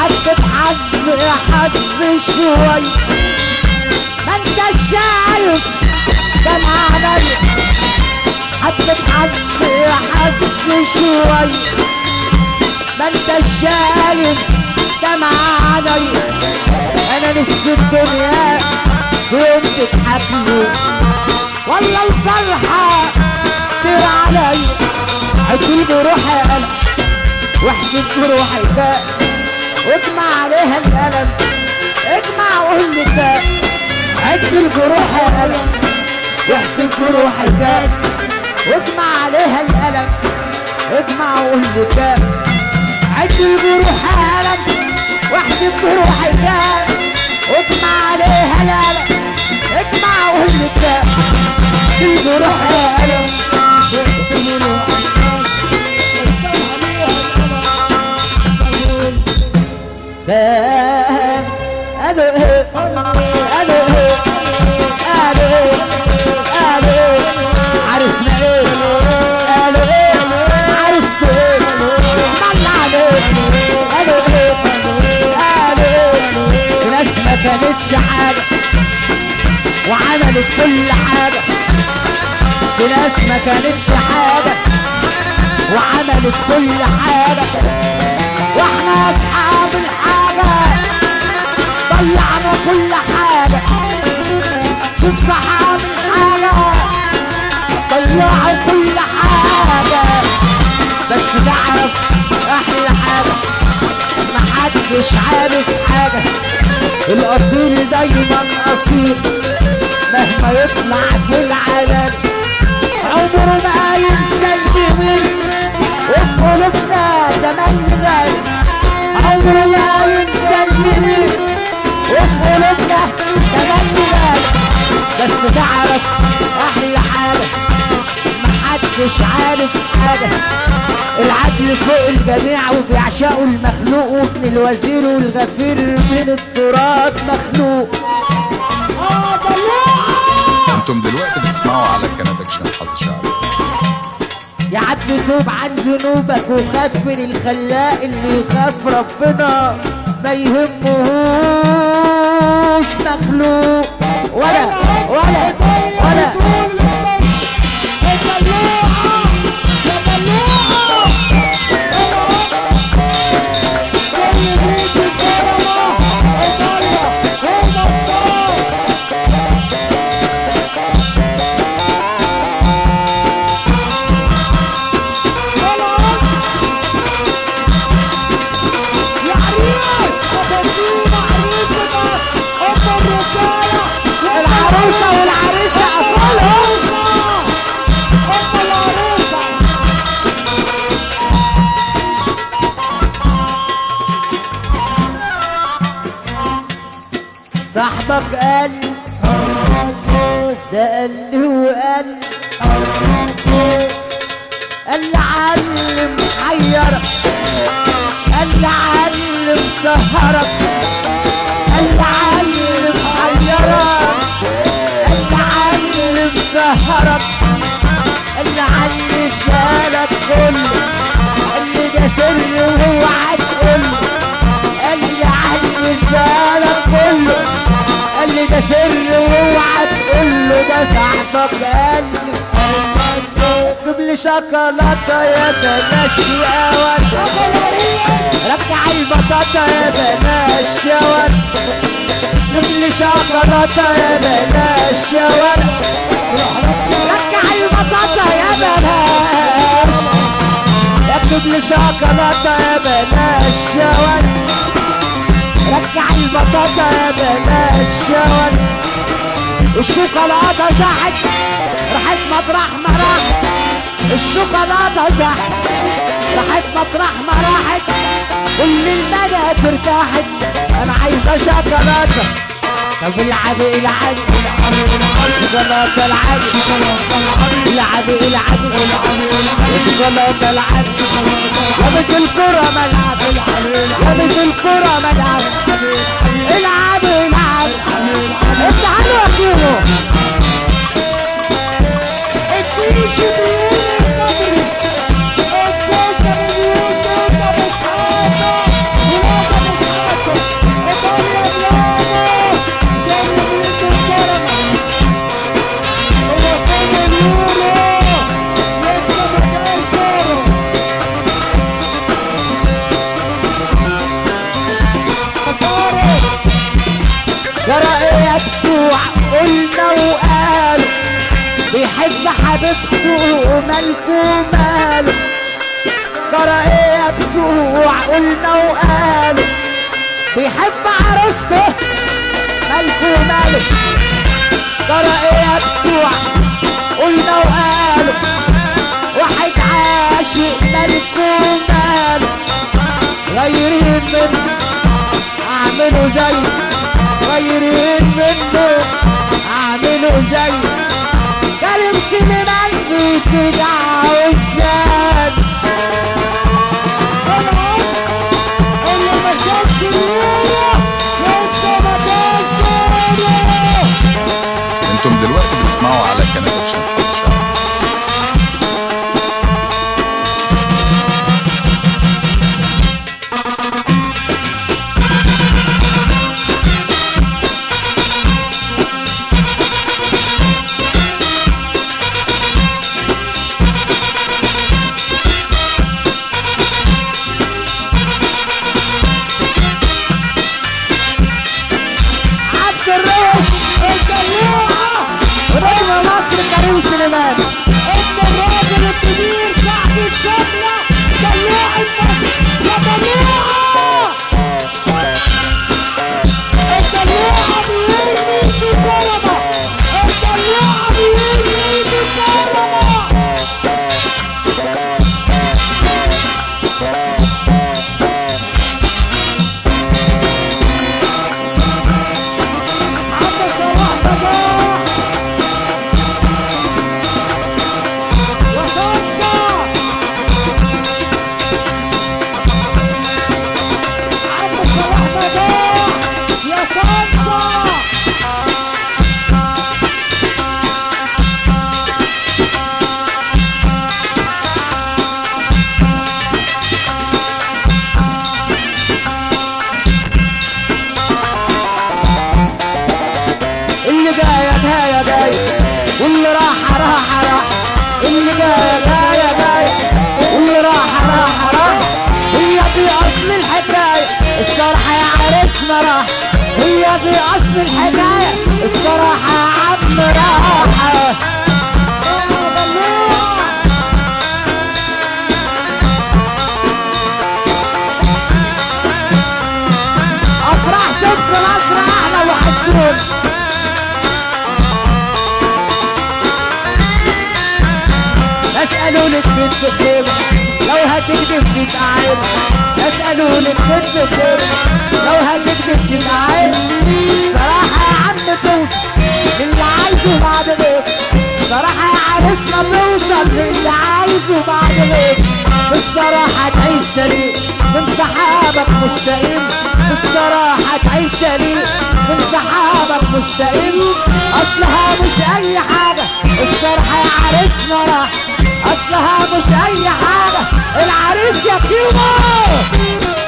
حبة حظ شوي، ما انت شايف دمع عينيا. حبة حظ شوي، ما انت شايف دمع عينيا. انا نفسي الدنيا يوم تضحكلي، والله الفرحة كتير عليا. عدل بروحي قلم واحسب بروحي كام، واجمع عليها القلم اجمع وقول لي كام. عدل بروحي قلم واحسب بروحي كام، واجمع عليها القلم اجمع وقول لي كام. عدل بروحي قلم واحسب بروحي كام، واجمع عليها القلم اجمع وقول لي كام. عدل بروحي قلم عرسنا ايه قالوا ايه عرسنا ايه اسمعنا عليك قالوا ايه ناس ما كانتش حاجة وعملت كل حاجة. في ناس ما كانتش حاجة وعملت كل حاجة، واحنا اصحاب الحاجة ضيعنا كل حاجة. شوف صحاب الحاجة ضيعوا كل حاجة. بس تعرف احلى حاجة محدش عارف حاجة، الاصيل دايما اصيل مهما يطلع في العالم. عمره ما ينسى الجميل وفي قلوبنا زمان غالي. عمره ما ينسى الجميل وفي قلوبنا زمان غالي. بس تعرف احلى حاجة محدش عارف حاجة، العدل فوق الجميع وبيعشقوا المخلوق، وابن الوزير والغفير من التراب مخلوق. انتم دلوقتي بتسمعوا على قناة اكشن حظ شعبي. يا عبد توب عن ذنوبك وخاف من الخلاق، اللي يخاف ربنا ما يهمهوش مخلوق ولا ولا ولا. صاحبك قال ده قال لي وقال قال لي علم حيرك، قال لي علم سهرك، قال لي علم حيرك، قال لي علم سهرك، قال لي علم جالك كله، قال لي ده سر وهو هتقوله، قال لي علم جالك كله، قال لي ده سر واوعى تقوله. ده صاحبك قال لي جيب لي شوكولاته يا بلاش يا ولد، رجع البطاطا يا بلاش يا ولد، جيب لي شوكولاته يا بلاش يا ولد، رجع البطاطا يا بلاش، جيب لي شوكولاته يا بلاش يا ولد، رجع البطاطا يا بلاش يا ولد. الشوكولاته زحت راحت مطرح ما راحت، الشوكولاته زحت راحت مطرح ما راحت، كل البنات ارتاحت. انا عايزه شوكولاته، طب العبي العبي شوكولاته العبي العبي العبي شوكولاته العبي يا بنت الكرة ملعب، يا بنت الكرة ملعب، العب العب افتحوا يا كيمو. الكيش بيقول النظري الكوشة بيقول قلنا وقالوا بيحب حبيبته ومالكوا ماله. ترى ايه يا بتوع قلنا وقالوا بيحب عروسته مالكوا ماله. ترى ايه يا بتوع قلنا وقالوا واحد عاشق مالكوا ماله. غيرين منه اعملوا زي، غيرين منه اعملوا زي كريم سليمان كده عاوزان. اللي ما شافش الليله لسه ما جاش دوره. انتم دلوقتي بتسمعوا على قناة اكشن حصري. كريم سليمان انت الراجل الكبير سعد الشبلة دلوع الناس يا دلوعة. الدلوعة بيرمي في كرمة، الدلوعة بيرمي في كرمة. عم صلاح نجاح واللي راح راح راح، اللي جاي واللي راح هي دي اصل الحكايه الصراحه يا عريسنا راح. هي دي اصل الحكايه الصراحه يا عم راح. افراح شوف مصر احلى وحسون. اسألوا لك بنت بخير لو هتكذب تبقى عيب. اسألوا لك بنت بخير لو هتكذب تبقى عيب. صراحة يا عم توصل للي عايزه بعد غير. صراحة يا عريسنا توصل للي عايزه بعد غير. بالصراحة تعيش سليم من سحابك مستقيم. بالصراحة تعيش سليم من سحابك مستقيم. اصلها مش اي حاجة الصراحة يا عريسنا راح. اصلها مش اي حاجة العريس يا كيمو.